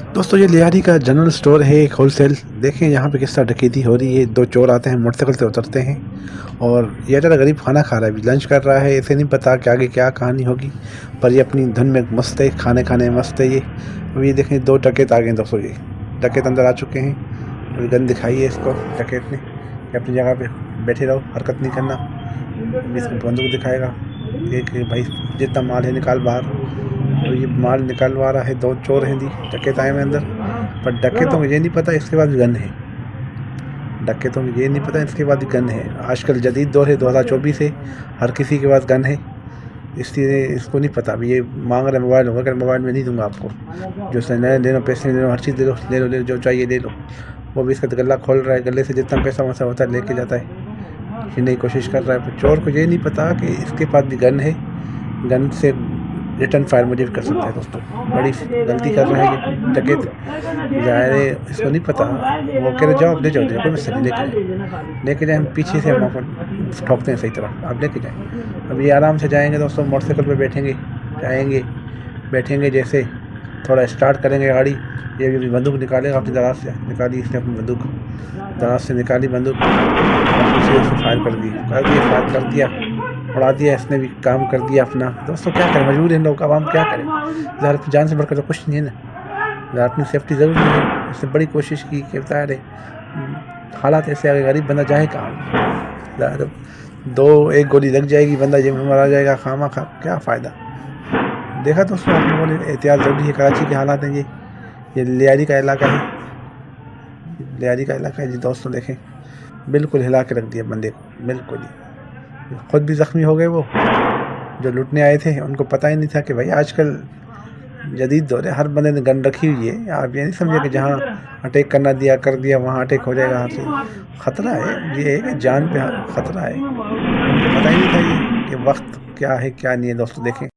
दोस्तों ये लियारी का जनरल स्टोर है, एक होलसेल। देखें यहाँ पे किस तरह डकैती हो रही है। दो चोर आते हैं, मोटरसाइकिल से उतरते हैं और ये ज़रा गरीब खाना खा रहा है, अभी लंच कर रहा है। इसे नहीं पता कि आगे क्या कहानी होगी, पर ये अपनी धुन में मस्त है, खाने खाने में मस्त है ये। अब ये देखें दो डकैत आ गए दोस्तों, ये डकैत अंदर आ चुके हैं। अभी गन दिखाई है इसको डकैत ने कि अपनी जगह पे बैठे रहो, हरकत नहीं करना। अभी इसको बंदूक दिखाएगा कि भाई जितना माल है निकाल बाहर। तो ये माल निकालवा रहा है। दो चोर हैं जी, डकैत आए हुए अंदर, पर डकैतों को ये नहीं पता इसके बाद भी गन है। डकैतों को ये नहीं पता इसके बाद भी गन है। आजकल जदीद दौर है, 2024 है, हर किसी के पास गन है। इसलिए इसको नहीं पता। अभी ये मांग रहे मोबाइल होगा, अगर मोबाइल में नहीं दूंगा आपको, जो से नए ले लो, पैसे ले लो, हर चीज़ ले लो, ले लो, ले लो, जो चाहिए ले लो। वो भी इसका गला खोल रहा है, गले से जितना पैसा वैसा होता है लेके जाता है, छीनने की कोशिश कर रहा है। पर चोर को ये नहीं पता कि इसके पास भी गन है। गन से रिटर्न फायर मुझे भी कर सकता है। दोस्तों बड़ी गलती कर रहा है ये डकैत, ज़ाहिर है इसको नहीं पता। वो कह रहे जाओ, आप ले जाओ, कोई मसला नहीं, लेके जाए। हम पीछे से हम आपको ठोकते हैं सही तरह, आप लेके जाएँ। अब ये आराम से जाएंगे दोस्तों, मोटरसाइकिल पे बैठेंगे, जाएंगे, बैठेंगे, जैसे थोड़ा स्टार्ट करेंगे गाड़ी, ये भी बंदूक निकालेगा अपनी दराज से। निकाली इसने अपनी बंदूक, दराज से निकाली बंदूक, उसे फायर कर दी, फायर कर दिया, उड़ा दिया। इसने भी काम कर दिया अपना। दोस्तों क्या करें, मजबूर हैं लोग, आवाम क्या करें। ज़रा जान से बढ़कर तो कुछ नहीं है ना, ज़रा अपनी सेफ्टी ज़रूरी है। इसने बड़ी कोशिश की कि बता रहे हालात ऐसे आगे, गरीब बंदा जाए कहाँ। दो एक गोली लग जाएगी, बंदा जेब में मारा जाएगा, खामा खा क्या फ़ायदा। देखा दोस्तों आप लोगों ने, एहतियात ज़रूरी है। कराची के हालात हैं ये लियारी का इलाका है, लियारी का इलाका है जी। दोस्तों देखें, बिल्कुल हिला के रख दिया बंदे को, बिल्कुल ही। खुद भी ज़ख्मी हो गए वो जो लूटने आए थे। उनको पता ही नहीं था कि भाई आजकल जदीद दौर है, हर बंदे ने गन रखी हुई है। आप ये नहीं समझे कि जहाँ अटैक करना दिया कर दिया, वहाँ अटैक हो जाएगा। से ख़तरा है, ये है कि जान पे ख़तरा है। उनको पता ही नहीं था ये कि वक्त क्या है क्या नहीं है। दोस्तों देखें